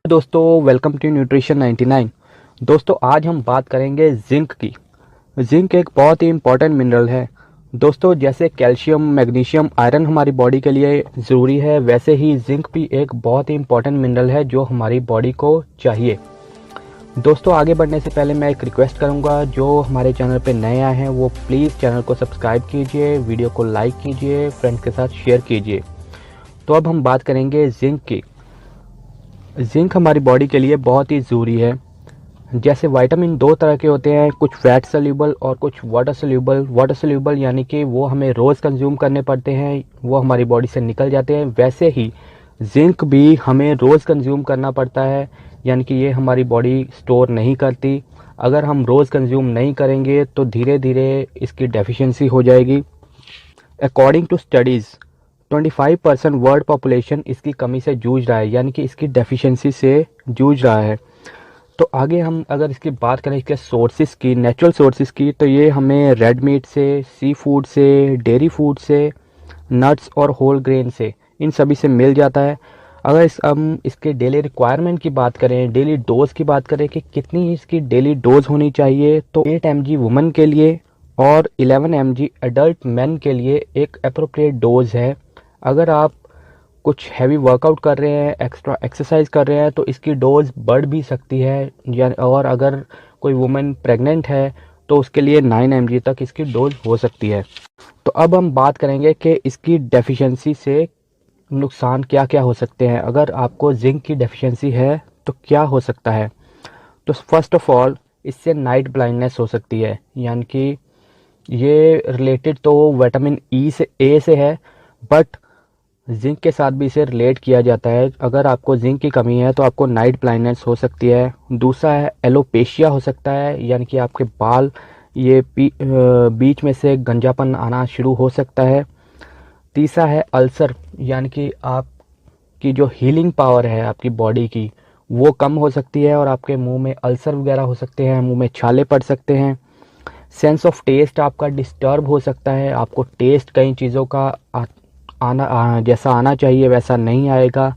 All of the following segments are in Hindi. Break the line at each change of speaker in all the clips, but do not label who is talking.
दोस्तों वेलकम टू न्यूट्रिशन 99। दोस्तों आज हम बात करेंगे जिंक की। जिंक एक बहुत ही इम्पॉर्टेंट मिनरल है दोस्तों। जैसे कैल्शियम, मैग्नीशियम, आयरन हमारी बॉडी के लिए ज़रूरी है, वैसे ही जिंक भी एक बहुत ही इम्पॉर्टेंट मिनरल है जो हमारी बॉडी को चाहिए। दोस्तों आगे बढ़ने से पहले मैं एक रिक्वेस्ट करूंगा, जो हमारे चैनल पे नए आए हैं वो प्लीज़ चैनल को सब्सक्राइब कीजिए, वीडियो को लाइक कीजिए, फ्रेंड्स के साथ शेयर कीजिए। तो अब हम बात करेंगे जिंक की। जिंक हमारी बॉडी के लिए बहुत ही ज़रूरी है। जैसे विटामिन दो तरह के होते हैं, कुछ फैट सोल्यूबल और कुछ वाटर सोल्यूबल। वाटर सोल्यूबल यानी कि वो हमें रोज़ कंज्यूम करने पड़ते हैं, वो हमारी बॉडी से निकल जाते हैं। वैसे ही जिंक भी हमें रोज़ कंज्यूम करना पड़ता है, यानी कि ये हमारी बॉडी स्टोर नहीं करती। अगर हम रोज़ कंज्यूम नहीं करेंगे तो धीरे धीरे इसकी डेफिशिएंसी हो जाएगी। According to studies 25% world population इसकी कमी से जूझ रहा है, यानी कि इसकी डेफिशिएंसी से जूझ रहा है। तो आगे हम अगर इसकी बात करें इसके सोर्सेज की, नेचुरल सोर्सेज की, तो ये हमें रेड मीट से, सी फूड से, डेयरी फूड से, नट्स और होल ग्रेन से, इन सभी से मिल जाता है। अगर हम इसके डेली रिक्वायरमेंट की बात करें, डेली डोज की बात करें कि कितनी इसकी डेली डोज होनी चाहिए, तो 8 mg वुमेन के लिए और 11 mg एडल्ट मैन के लिए एक अप्रोप्रिएट डोज है। अगर आप कुछ हैवी वर्कआउट कर रहे हैं, एक्स्ट्रा एक्सरसाइज कर रहे हैं, तो इसकी डोज बढ़ भी सकती है। और अगर कोई वुमेन प्रेग्नेंट है तो उसके लिए 9 mg तक इसकी डोज हो सकती है। तो अब हम बात करेंगे कि इसकी डेफिशिएंसी से नुकसान क्या क्या हो सकते हैं। अगर आपको जिंक की डेफिशिएंसी है तो क्या हो सकता है। तो फर्स्ट ऑफ ऑल इससे नाइट ब्लाइंडनेस हो सकती है, यानी कि ये रिलेटेड तो विटामिन ए से है, बट जिंक के साथ भी इसे रिलेट किया जाता है। अगर आपको जिंक की कमी है तो आपको नाइट ब्लाइंडनेस हो सकती है। दूसरा है एलोपेशिया हो सकता है, यानी कि आपके बाल ये बीच में से गंजापन आना शुरू हो सकता है। तीसरा है अल्सर, यानी कि आपकी जो हीलिंग पावर है आपकी बॉडी की वो कम हो सकती है और आपके मुंह में अल्सर वगैरह हो सकते हैं, मुंह में छाले पड़ सकते हैं। सेंस ऑफ टेस्ट आपका डिस्टर्ब हो सकता है, आपको टेस्ट कई चीज़ों का जैसा आना चाहिए वैसा नहीं आएगा।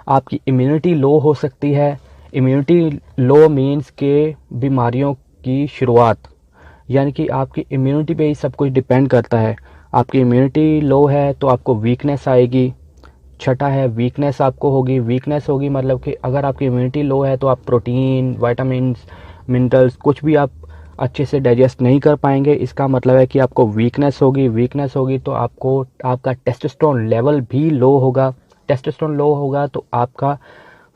आपकी इम्यूनिटी लो हो सकती है। इम्यूनिटी लो मीन्स के बीमारियों की शुरुआत, यानी कि आपकी इम्यूनिटी पे ही सब कुछ डिपेंड करता है। आपकी इम्यूनिटी लो है तो आपको वीकनेस आएगी। छठा है वीकनेस आपको होगी। वीकनेस होगी मतलब कि अगर आपकी इम्यूनिटी लो है तो आप प्रोटीन, विटामिन्स, मिनरल्स कुछ भी आप अच्छे से डाइजेस्ट नहीं कर पाएंगे। इसका मतलब है कि आपको वीकनेस होगी। वीकनेस होगी तो आपको आपका टेस्टोस्टेरोन लेवल भी लो होगा। टेस्टोस्टेरोन लो होगा तो आपका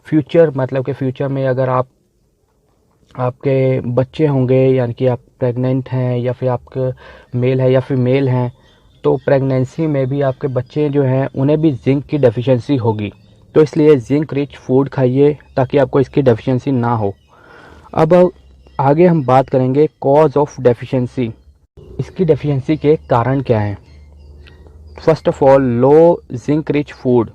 फ्यूचर, मतलब कि फ्यूचर में अगर आपके बच्चे होंगे, यानी कि आप प्रेग्नेंट हैं या फिर आपके मेल है या फीमेल हैं, तो प्रेगनेंसी में भी आपके बच्चे जो हैं उन्हें भी जिंक की डेफिशिएंसी होगी। तो इसलिए जिंक रिच फूड खाइए ताकि आपको इसकी डेफिशिएंसी ना हो। अब आगे हम बात करेंगे कॉज ऑफ डेफिशिएंसी। इसकी डेफिशिएंसी के कारण क्या हैं। First of all low zinc rich food,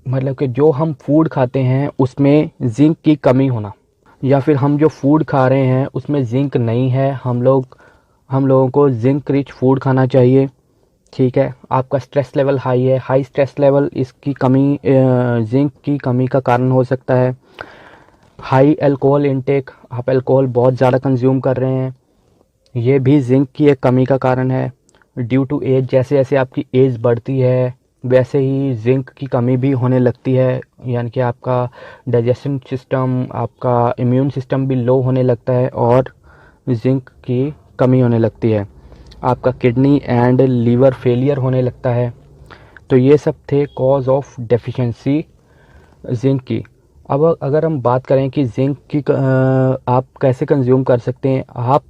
मतलब कि जो हम फूड खाते हैं उसमें जिंक की कमी होना, या फिर हम जो फूड खा रहे हैं उसमें जिंक नहीं है। हम लोगों को जिंक रिच फूड खाना चाहिए, ठीक है। आपका स्ट्रेस लेवल हाई है, हाई स्ट्रेस लेवल इसकी कमी, जिंक की कमी का कारण हो सकता है। हाई अल्कोहल इनटेक, आप अल्कोहल बहुत ज़्यादा कंज्यूम कर रहे हैं, ये भी जिंक की एक कमी का कारण है। ड्यू टू एज, जैसे जैसे आपकी एज बढ़ती है वैसे ही जिंक की कमी भी होने लगती है, यानी कि आपका डाइजेशन सिस्टम, आपका इम्यून सिस्टम भी लो होने लगता है और जिंक की कमी होने लगती है। आपका किडनी एंड लीवर फेलियर होने लगता है। तो ये सब थे कॉज ऑफ डेफिशिएंसी जिंक की। अब अगर हम बात करें कि जिंक की आप कैसे कंज्यूम कर सकते हैं, आप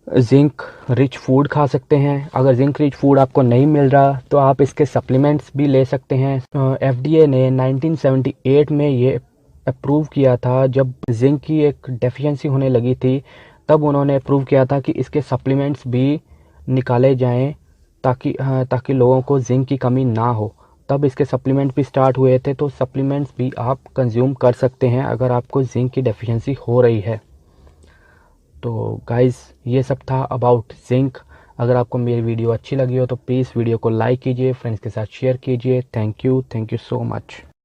जिंक रिच फूड खा सकते हैं। अगर जिंक रिच फूड आपको नहीं मिल रहा तो आप इसके सप्लीमेंट्स भी ले सकते हैं। FDA ने 1978 में ये अप्रूव किया था, जब जिंक की एक डेफिशिएंसी होने लगी थी तब उन्होंने अप्रूव किया था कि इसके सप्लीमेंट्स भी निकाले जाएं ताकि लोगों को जिंक की कमी ना हो। तब इसके सप्लीमेंट भी स्टार्ट हुए थे। तो सप्लीमेंट्स भी आप कंज्यूम कर सकते हैं अगर आपको जिंक की डेफिशिएंसी हो रही है। तो गाइस ये सब था अबाउट जिंक। अगर आपको मेरी वीडियो अच्छी लगी हो तो प्लीज़ वीडियो को लाइक कीजिए, फ्रेंड्स के साथ शेयर कीजिए। Thank you so much.